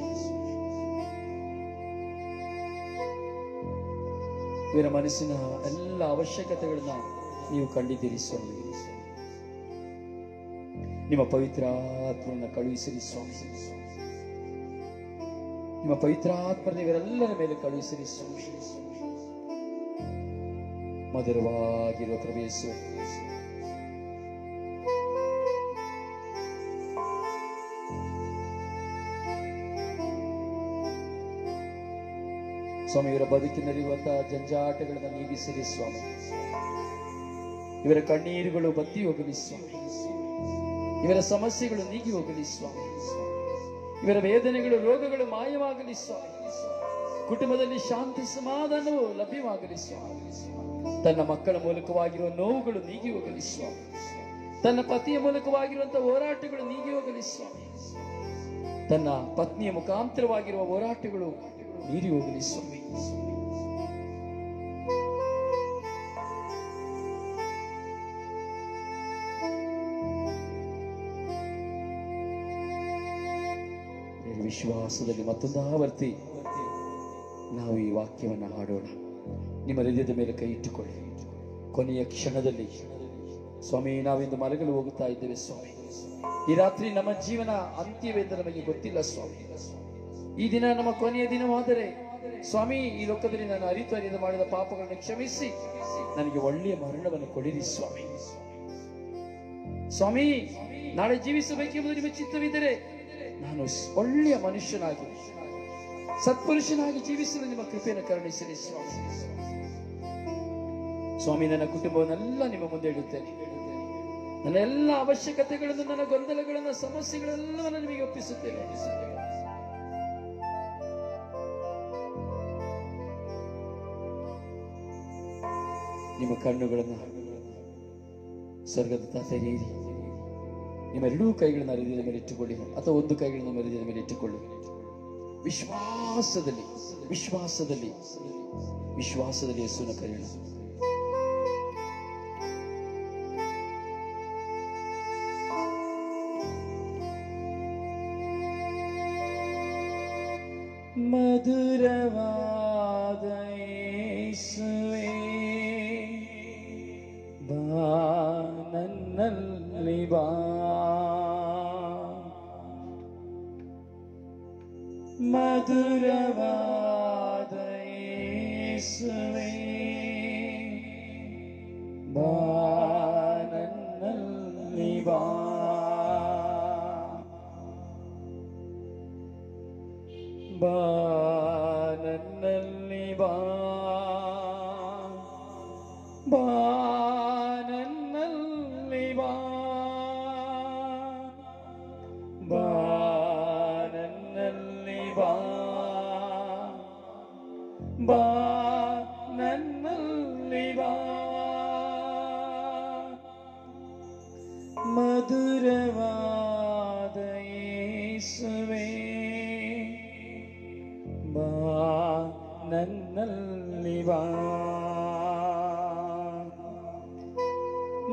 ಇವರ ಮನಸ್ಸಿನ ಎಲ್ಲ ಅವಶ್ಯಕತೆಗಳನ್ನ ನೀವು ಕಂಡಿದ್ದೀರಿ ಸ್ವಾಮಿ. ನಿಮ್ಮ ಪವಿತ್ರ ಆತ್ಮರನ್ನು ಕಳುಹಿಸಿರಿ ಸ್ವಾಮಿ. ನಿಮ್ಮ ಪವಿತ್ರ ಆತ್ಮರನ್ನು ಇವರೆಲ್ಲರ ಮೇಲೆ ಕಳುಹಿಸಿರಿ ಸ್ವಾಮಿ. ಮಧುರವಾಗಿರುವ ಪ್ರವೇಶ ಸ್ವಾಮಿ, ಇವರ ಬದುಕಿನಲ್ಲಿರುವಂತಹ ಜಂಜಾಟಗಳನ್ನು ನೀಗಿಸಿರಿ ಸ್ವಾಮಿ. ಇವರ ಕಣ್ಣೀರುಗಳು ಬತ್ತಿ ಹೋಗಲಿ ಸ್ವಾಮಿ. ಇವರ ಸಮಸ್ಯೆಗಳು ನೀಗಿ ಹೋಗಲಿ ಸ್ವಾಮಿ. ಇವರ ವೇದನೆಗಳು, ರೋಗಗಳು ಮಾಯವಾಗಲಿ ಸ್ವಾಮಿ. ಕುಟುಂಬದಲ್ಲಿ ಶಾಂತಿ ಸಮಾಧಾನವು ಲಭ್ಯವಾಗಲಿ ಸ್ವಾಮಿ. ತನ್ನ ಮಕ್ಕಳ ಮೂಲಕವಾಗಿರುವ ನೋವುಗಳು ನೀಗಿ ಹೋಗಲಿ ಸ್ವಾಮಿ. ತನ್ನ ಪತಿಯ ಮೂಲಕವಾಗಿರುವಂತಹ ಹೋರಾಟಗಳು ನೀಗಿ ಹೋಗಲಿ ಸ್ವಾಮಿ. ತನ್ನ ಪತ್ನಿಯ ಮುಖಾಂತರವಾಗಿರುವ ಹೋರಾಟಗಳು ನೀರಿ ಹೋಗಲಿ ಸ್ವಾಮಿ. ವಿಶ್ವಾಸದಲ್ಲಿ ಮತ್ತೊಂದು ಆವರ್ತಿ ನಾವು ಈ ವಾಕ್ಯವನ್ನು ಹಾಡೋಣ. ನಿಮ್ಮ ಹೃದಯದ ಮೇಲೆ ಕೈ ಇಟ್ಟುಕೊಳ್ಳಿ. ಕೊನೆಯ ಕ್ಷಣದಲ್ಲಿ ಸ್ವಾಮಿ, ನಾವಿಂದು ಮಲಗಲು ಹೋಗುತ್ತಾ ಇದ್ದೇವೆ ಸ್ವಾಮಿ. ಈ ರಾತ್ರಿ ನಮ್ಮ ಜೀವನ ಅಂತ್ಯವೆಂದು ನಮಗೆ ಗೊತ್ತಿಲ್ಲ ಸ್ವಾಮಿ. ಈ ದಿನ ನಮ್ಮ ಕೊನೆಯ ದಿನವಾದರೆ ಸ್ವಾಮಿ, ಈ ಲೋಕದಲ್ಲಿ ನಾನು ಅರಿತು ಮಾಡಿದ ಪಾಪಗಳನ್ನು ಕ್ಷಮಿಸಿ ನನಗೆ ಒಳ್ಳೆಯ ಮರಣವನ್ನು ಕೊಡಿರಿ ಸ್ವಾಮಿ. ಸ್ವಾಮಿ, ನಾಳೆ ಜೀವಿಸಬೇಕೆಂಬುದು ನಿಮ್ಮ ಚಿತ್ತವಿದ್ದರೆ ನಾನು ಒಳ್ಳೆಯ ಮನುಷ್ಯನಾಗಿ, ಸತ್ಪುರುಷನಾಗಿ ಜೀವಿಸಲು ನಿಮ್ಮ ಕೃಪೆಯನ್ನು ಕರುಣಿಸಿರಿ ಸ್ವಾಮಿ. ಸ್ವಾಮಿ, ನನ್ನ ಕುಟುಂಬವನ್ನೆಲ್ಲ ನಿಮ್ಮ ಮುಂದೆ ಇಡುತ್ತೇನೆ. ನನ್ನ ಎಲ್ಲ ಅವಶ್ಯಕತೆಗಳನ್ನು, ನನ್ನ ಗೊಂದಲಗಳನ್ನು, ಸಮಸ್ಯೆಗಳೆಲ್ಲವನ್ನು ನಿಮಗೆ ಒಪ್ಪಿಸುತ್ತೇನೆ. ನಿಮ್ಮ ಕಣ್ಣುಗಳನ್ನು ಸ್ವರ್ಗದ ತೆರೆಯಿರಿ. ನಿಮ್ಮ ಎರಡೂ ಕೈಗಳನ್ನು ಹೃದಯದ ಮೇಲೆ ಇಟ್ಟುಕೊಳ್ಳಿ, ಅಥವಾ ಒಂದು ಕೈಗಳನ್ನು ನಿಮ್ಮ ಹೃದಯದ ಮೇಲೆ ಇಟ್ಟುಕೊಳ್ಳಿ. ವಿಶ್ವಾಸದಲ್ಲಿ ವಿಶ್ವಾಸದಲ್ಲಿ ವಿಶ್ವಾಸದಲ್ಲಿ ಯೇಸುವಿನ ಕರೆಯೋಣ. ಮಧುರವಾದ ಯೇಸುವೇ, ಬಾ ನನ್ನಲ್ಲಿ ಬಾ. ಮಧುರವಾದ ಯೇಸುವೇ, ಬಾ ನನ್ನಲ್ಲಿ ಬಾ. ಬಾ ನನ್ನಲ್ಲಿ ಬಾ, ಬಾ ನನ್ನಲ್ಲಿ ಬಾ, ಬಾ ನನ್ನಲ್ಲಿ ಬಾ, ಬಾ ನನ್ನಲ್ಲಿ ಬಾ. ಮಧುರವಾದ ಯೇಸುವೇ, ಬಾ ನನ್ನಲ್ಲಿ ಬಾ.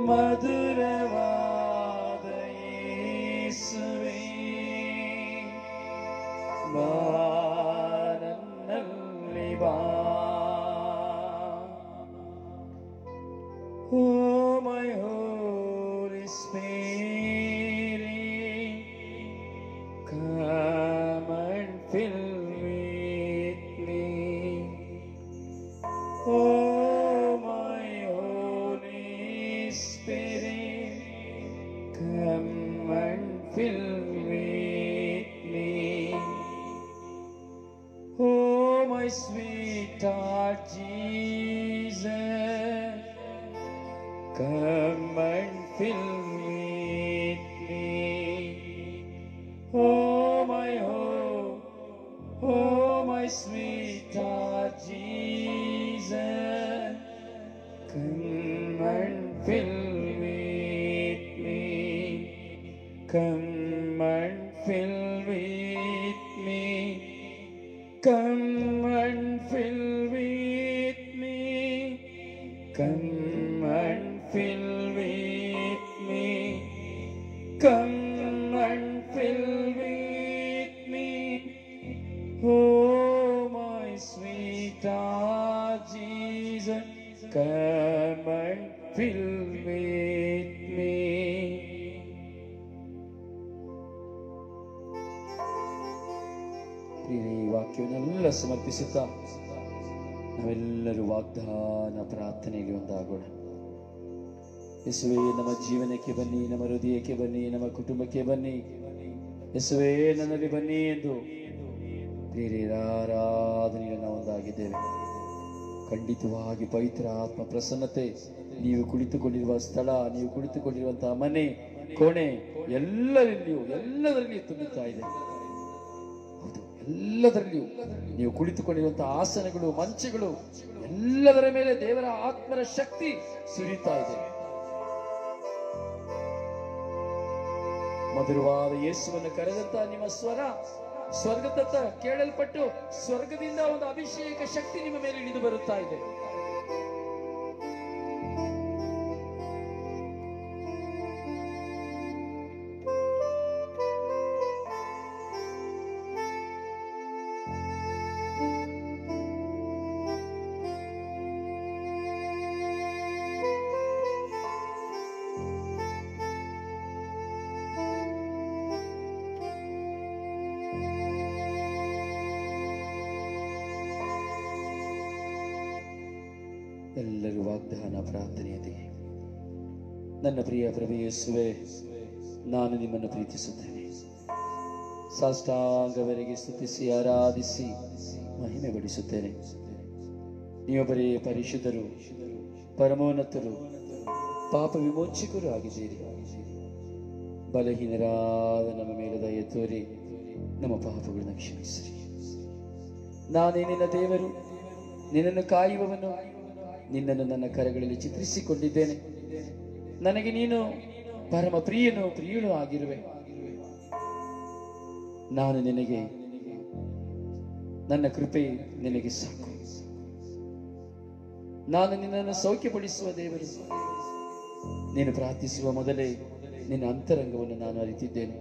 ಮಧುರವಾದ ಯೇಸುವೇ, ಬಾ ನನ್ನಲ್ಲಿ ಬಾ. Oh my Holy Spirit, come and fill with me. Oh my Holy Spirit, come and fill with me. Oh my sweetheart Jesus, come and fill with me. Oh my sweetheart Jesus, come and fill with me. Come and fill with me. Come and fill with me. Come and fill with me. Come and fill with me. Oh my sweetheart Jesus, come and fill with me. ಈ ವಾಕ್ಯವನ್ನೆಲ್ಲ ಸಮರ್ಪಿಸುತ್ತಾ ನಾವೆಲ್ಲರೂ ವಾಗ್ದಾನ ಪ್ರಾರ್ಥನೆಗೆ ಒಂದಾಗೋಣ. ಯೇಸುವೇ, ನಮ್ಮ ಜೀವನಕ್ಕೆ ಬನ್ನಿ, ನಮ್ಮ ಹೃದಯಕ್ಕೆ ಬನ್ನಿ, ನಮ್ಮ ಕುಟುಂಬಕ್ಕೆ ಬನ್ನಿ. ಯೇಸುವೇ, ನನ್ನಲ್ಲಿ ಬನ್ನಿ ಎಂದು ಪ್ರಿಯರ ಆರಾಧನೆಗೆ ನಾವು ಒಂದಾಗಿದ್ದೇವೆ. ಖಂಡಿತವಾಗಿ ಪವಿತ್ರ ಆತ್ಮ ಪ್ರಸನ್ನತೆ ನೀವು ಕುಳಿತುಕೊಂಡಿರುವ ಸ್ಥಳ, ನೀವು ಕುಳಿತುಕೊಂಡಿರುವಂತಹ ಮನೆ, ಕೋಣೆ ಎಲ್ಲದರಲ್ಲಿಯೂ ತುಂಬುತ್ತಾ ಇದೆ. ಹೌದು, ಎಲ್ಲದರಲ್ಲಿಯೂ ನೀವು ಕುಳಿತುಕೊಂಡಿರುವಂತಹ ಆಸನಗಳು, ಮಂಚಗಳು, ಎಲ್ಲದರ ಮೇಲೆ ದೇವರ ಆತ್ಮರ ಶಕ್ತಿ ಸುರಿಯುತ್ತಾ ಇದೆ. ಮಧುರವಾದ ಯೇಸುವನ್ನು ಕರೆದಂತ ನಿಮ್ಮ ಸ್ವರ ಸ್ವರ್ಗದತ್ತ ಕೇಳಲ್ಪಟ್ಟು ಸ್ವರ್ಗದಿಂದ ಒಂದು ಅಭಿಷೇಕ ಶಕ್ತಿ ನಿಮ್ಮ ಮೇಲೆ ಇಳಿದು ಬರುತ್ತಾ ಇದೆ. ಎಲ್ಲರೂ ವಾಗ್ದಾನ ಪ್ರಾರ್ಥನೆಯೊಂದಿಗೆ. ನನ್ನ ಪ್ರಿಯ ಪ್ರಭು ಯೇಸುವೇ, ನಾನು ನಿಮ್ಮನ್ನು ಪ್ರೀತಿಸುತ್ತೇನೆ. ಸಾಷ್ಟಾಂಗವರೆಗೆ ಸ್ತುತಿಸಿ ಆರಾಧಿಸಿ ಮಹಿಮೆ ಪಡಿಸುತ್ತೇನೆ. ನೀವೊಬ್ಬರೇ ಪರಿಶುದ್ಧರು, ಪರಮೋನ್ನತರು, ಪಾಪ ವಿಮೋಚಕರು ಆಗಿದ್ದೀರಿ. ಬಲಹೀನರಾದ ನಮ್ಮ ಮೇಲೆ ದಯೆ ತೋರಿ ನಮ್ಮ ಪಾಪಗಳನ್ನು ಕ್ಷಮಿಸಿರಿ. ನಾನೇ ನಿನ್ನ ದೇವರು, ನಿನ್ನನ್ನು ಕಾಯುವವನು, ನಿನ್ನನ್ನು ನನ್ನ ಕರಗಳಲ್ಲಿ ಚಿತ್ರಿಸಿಕೊಂಡಿದ್ದೇನೆ. ನನಗೆ ನೀನು ಪರಮ ಪ್ರಿಯನೂ ಆಗಿರುವೆ. ನಾನು ನಿನಗೆ, ನನ್ನ ಕೃಪೆ ನಿನಗೆ ಸಾಕು. ನಾನು ನಿನ್ನನ್ನು ಸೌಖ್ಯಪಡಿಸುವ ದೇವರು. ನೀನು ಪ್ರಾರ್ಥಿಸುವ ಮೊದಲೇ ನಿನ್ನ ಅಂತರಂಗವನ್ನು ನಾನು ಅರಿತಿದ್ದೇನೆ.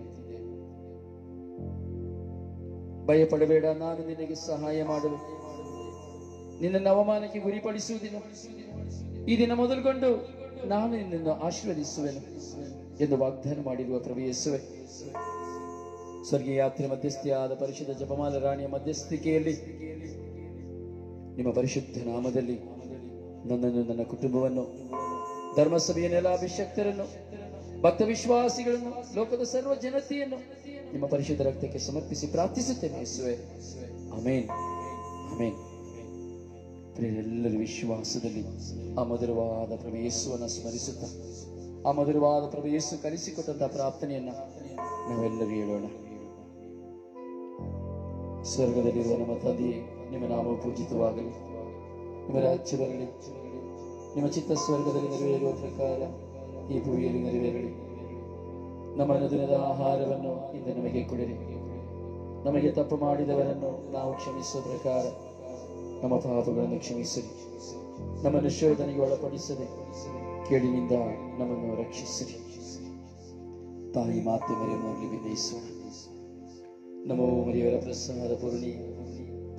ಭಯಪಡಬೇಡ, ನಾನು ನಿನಗೆ ಸಹಾಯ ಮಾಡುವೆ. ನಿನ್ನನ್ನು ಅವಮಾನಕ್ಕೆ ಗುರಿಪಡಿಸುವುದಿಲ್ಲ. ಈ ದಿನ ಮೊದಲುಗೊಂಡು ನಾನು ನಿನ್ನನ್ನು ಆಶೀರ್ವದಿಸುವೆನು ಎಂದು ವಾಗ್ದಾನ ಮಾಡಿರುವ ಪ್ರಭು ಯೇಸುವೆ, ಸ್ವರ್ಗೀಯ ಯಾತ್ರೆ ಮಧ್ಯಸ್ಥಿಯಾದ ಪರಿಶುದ್ಧ ಜಪಮಾಲ ರಾಣಿಯ ಮಧ್ಯಸ್ಥಿಕೆಯಲ್ಲಿ ನಿಮ್ಮ ಪರಿಶುದ್ಧ ನಾಮದಲ್ಲಿ ನನ್ನನ್ನು, ನನ್ನ ಕುಟುಂಬವನ್ನು, ಧರ್ಮಸಭೆಯನ್ನೆಲ್ಲ ಅಭಿಷಕ್ತರನ್ನು, ಭಕ್ತ ವಿಶ್ವಾಸಿಗಳನ್ನು, ಲೋಕದ ಸರ್ವ ಜನತೆಯನ್ನು ನಿಮ್ಮ ಪರಿಶುದ್ಧ ರಕ್ತಕ್ಕೆ ಸಮರ್ಪಿಸಿ ಪ್ರಾರ್ಥಿಸುತ್ತೇನೆ ಯೇಸುವೆ. ಆಮೇನ್, ಆಮೇನ್. ಎಲ್ಲರೂ ವಿಶ್ವಾಸದಲ್ಲಿ ಆ ಮಧುರವಾದ ಪ್ರಭು ಯೇಸುವನ್ನು ಸ್ಮರಿಸುತ್ತಾ, ಆ ಮಧುರವಾದ ಪ್ರಭು ಯೇಸು ಕಲಿಸಿಕೊಟ್ಟಂತಹ ಪ್ರಾರ್ಥನೆಯನ್ನ ನಾವೆಲ್ಲರೂ ಹೇಳೋಣ. ಸ್ವರ್ಗದಲ್ಲಿರುವ ನಮ್ಮ ತಂದೆಯೇ, ನಿಮ್ಮ ನಾಮ ಪೂಜಿತವಾಗಲಿ, ನಿಮ್ಮ ರಾಜ್ಯ ಬರಲಿ, ನಿಮ್ಮ ಚಿತ್ತ ಸ್ವರ್ಗದಲ್ಲಿ ನೆರವೇರುವ ಪ್ರಕಾರ ಈ ಭೂಮಿಯಲ್ಲಿ ನೆರವೇರಲಿ. ನಮ್ಮ ಅನುದಿನದ ಆಹಾರವನ್ನು ಇಂದು ನಮಗೆ ಕೊಡಿರಿ. ನಮಗೆ ತಪ್ಪು ಮಾಡಿದವರನ್ನು ನಾವು ಕ್ಷಮಿಸುವ ಪ್ರಕಾರ ನಮ್ಮ ಪಾಪಗಳನ್ನು ಕ್ಷಮಿಸಿರಿ. ನಮ್ಮನ್ನು ಶೋಧನೆಗೆ ಒಳಪಡಿಸದೆ ಕೇಳಿನಿಂದ ನಮ್ಮನ್ನು ರಕ್ಷಿಸಿರಿ. ತಾಯಿ ಮಾತೆ ಮರಿಯಮ್ಮನಲ್ಲಿ ವಿನಯಿಸೋಣ. ನಮೋ ಮರಿಯವರ ಪ್ರಸಾದ ಪೂರ್ಣಿ,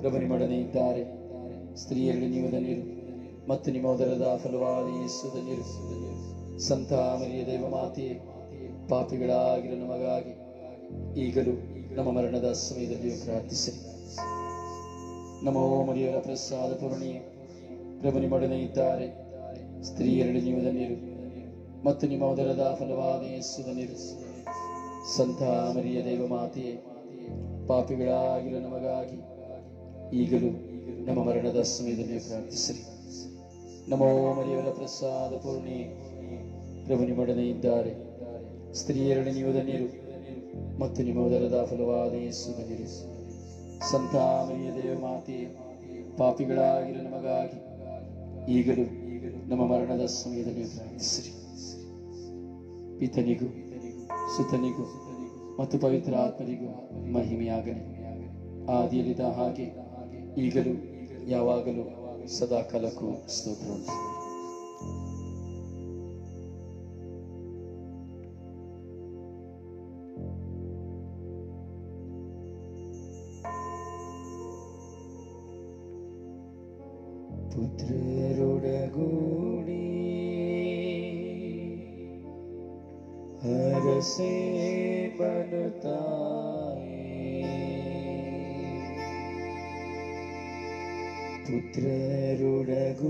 ಪ್ರಭು ನಿಮ್ಮೊಡನೆ ಇದ್ದಾರೆ. ಸ್ತ್ರೀಯರಲ್ಲಿ ನೀವು ಧನ್ಯರು, ಮತ್ತು ನಿಮ್ಮ ಉದರದ ಫಲವಾದ ಯೇಸು ಧನ್ಯರು. ಸಂತ ಮರಿಯ ದೇವ ಮಾತೆಯೇ, ಪಾಪಿಗಳಾಗಿರೋ ನಮಗಾಗಿ ಈಗಲೂ ನಮ್ಮ ಮರಣದ ಸಮಯದಲ್ಲಿಯೂ ಪ್ರಾರ್ಥಿಸಿರಿ. ನಮೋ ಮರಿಯವರ ಪ್ರಸಾದ ಪೂರ್ಣಿಯೇ, ಪ್ರಭು ನಿಮ್ಮೊಡನೆ ಇದ್ದಾರೆ. ಸ್ತ್ರೀಯರಲ್ಲಿ ನೀವು ಧನ್ಯರು, ಮತ್ತು ನಿಮ್ಮ ಉದರದ ಫಲವಾದ ಯೇಸು ಧನ್ಯರು. ಸಂತ ಮರಿಯ ದೇವ ಮಾತೆಯೇ, ಪಾಪಿಗಳಾಗಿರೋ ನಮಗಾಗಿ ಈಗಲೂ ನಮ್ಮ ಮರಣದ ಸಮಯದಲ್ಲಿ ಪ್ರಾರ್ಥಿಸಿರಿ. ನಮೋ ಮರಿಯವರ ಪ್ರಸಾದ ಪೂರ್ಣಿಯೇ, ಪ್ರಭು ನಿಮ್ಮೊಡನೆ ಇದ್ದಾರೆ. ಸ್ತ್ರೀಯರಲ್ಲಿ ನೀವು ಧನ್ಯರು, ಮತ್ತು ನಿಮ್ಮ ಉದರದ ಫಲವಾದ ಯೇಸು ಧನ್ಯರು. ಸಂತ ಮರಿಯ ದೇವ ಮಾತೆಯೇ, ಪಾಪಿಗಳಾಗಿರೋ ನಮಗಾಗಿ ಈಗಲೂ ನಮ್ಮ ಮರಣದ ಸಮಯದಲ್ಲಿ ಪ್ರಾರ್ಥಿಸಿರಿ. ಪಿತನಿಗೂ ಸುತನಿಗೂ ಮತ್ತು ಪವಿತ್ರ ಆತ್ಮನಿಗೂ ಮಹಿಮೆಯಾಗಲಿ, ಆದಿಯಲ್ಲಿದ್ದ ಹಾಗೆ ಈಗಲೂ ಯಾವಾಗಲೂ ಸದಾ ಕಾಲಕ್ಕೂ ಸ್ತೋತ್ರ. ಪುತ್ರರೊಡಗೂಡಿ ಹರಸೆ ಬನುತ್ತಾಯೇ, ಪುತ್ರರೊಡಗೂಡಿ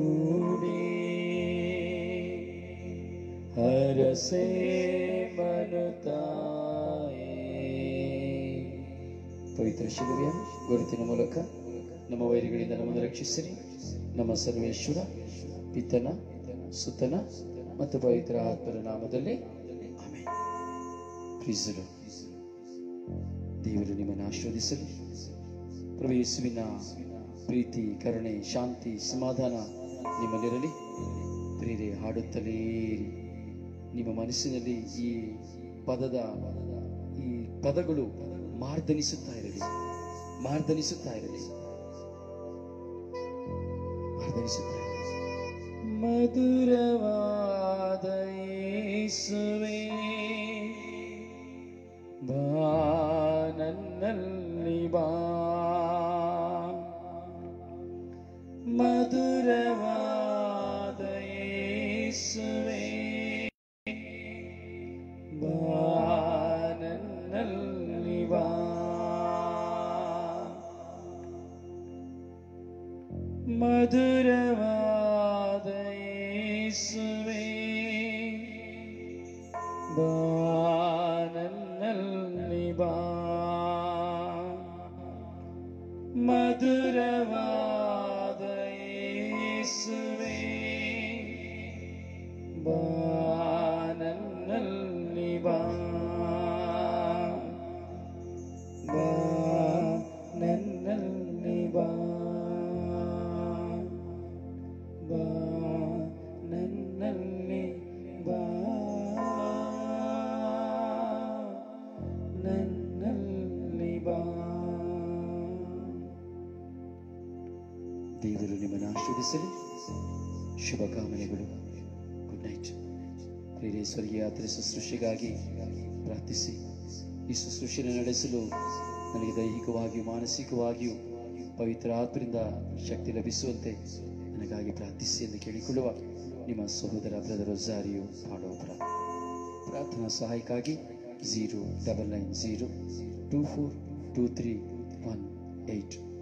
ಹರಸೆ ಬನುತ್ತಾಯೇ, ಪವಿತ್ರ ಶಿಲುಬೆಯ ಗುರುತಿನ ಮೂಲಕ ನಮ್ಮ ವೈರಿಗಳಿಂದ ನಮ್ಮನ್ನು ರಕ್ಷಿಸಿರಿ. ನಮ್ಮ ಸರ್ವೇಶ್ವರ ಪಿತನ ಸುತನ ಮತ್ತು ಪವಿತ್ರ ಆತ್ಮರ ನಾಮದಲ್ಲಿ ಆಮೆನ್. ಪ್ರೀಸ್ the lord. ದೇವರು ನಿಮ್ಮನ್ನು ಆಶೀರ್ವದಿಸಲಿ. ಪ್ರಭು ಯೇಸುವಿನ ಪ್ರೀತಿ, ಕರುಣೆ, ಶಾಂತಿ, ಸಮಾಧಾನ ನಿಮ್ಮಲ್ಲಿರಲಿ. ಪ್ರಿಯರೇ, ಹಾಡುತ್ತಲೇ ಇರಿ. ನಿಮ್ಮ ಮನಸ್ಸಿನಲ್ಲಿ ಈ ಪದಗಳು ಮಾರ್ದನಿಸುತ್ತಾ ಇರಲಿ. ಮಧುರವಾದ ಯೇಸುವೇ, ಬಾ ನನ್ನಲ್ಲಿ ಬಾ. ಮಧುರವಾದ ಯೇಸುವೇ, ಬಾ ನನ್ನಲ್ಲಿ ಬಾ. ಮಧುರವಾದ ಯೇಸುವೇ, ಬಾ ನನ್ನಲ್ಲಿ ಬಾ. ಮಧುರವಾದ ಯೇಸುವೇ, ಬಾ ನನ್ನಲ್ಲಿ ಬಾ. ಬಾ ನನ್ನಲ್ಲಿ ಬಾ. ಬಾ ನನ್ನಲ್ಲಿ ಬಾ. ನನ್ನಲ್ಲಿ ಬಾ. ದೇವರು ನಿಮ್ಮನ್ನು ಆಶೀರ್ವದಿಸಲಿ. ಶುಭಕಾಮನೆಗಳು. Good night. ಪ್ರಿಯರೇ, ಸ್ವರ್ಗೀಯ ಯಾತ್ರೆ ಶುಶ್ರೂಷೆಗಾಗಿ ಪ್ರಾರ್ಥಿಸಿ. ಈ ಶುಶ್ರೂಷೆಯನ್ನು ನಡೆಸಲು ನನಗೆ ದೈಹಿಕವಾಗಿಯೂ ಮಾನಸಿಕವಾಗಿಯೂ ಪವಿತ್ರ ಆತ್ಮರಿಂದ ಶಕ್ತಿ ಲಭಿಸುವಂತೆ ನನಗಾಗಿ ಪ್ರಾರ್ಥಿಸಿ ಎಂದು ಕೇಳಿಕೊಳ್ಳುವ ನಿಮ್ಮ ಸಹೋದರ ಬ್ರದರ್ ರೊಜಾರಿಯೋ ಪಾಡೋಪುರ. ಪ್ರಾರ್ಥನಾ ಸಹಾಯಕ್ಕಾಗಿ 0990242318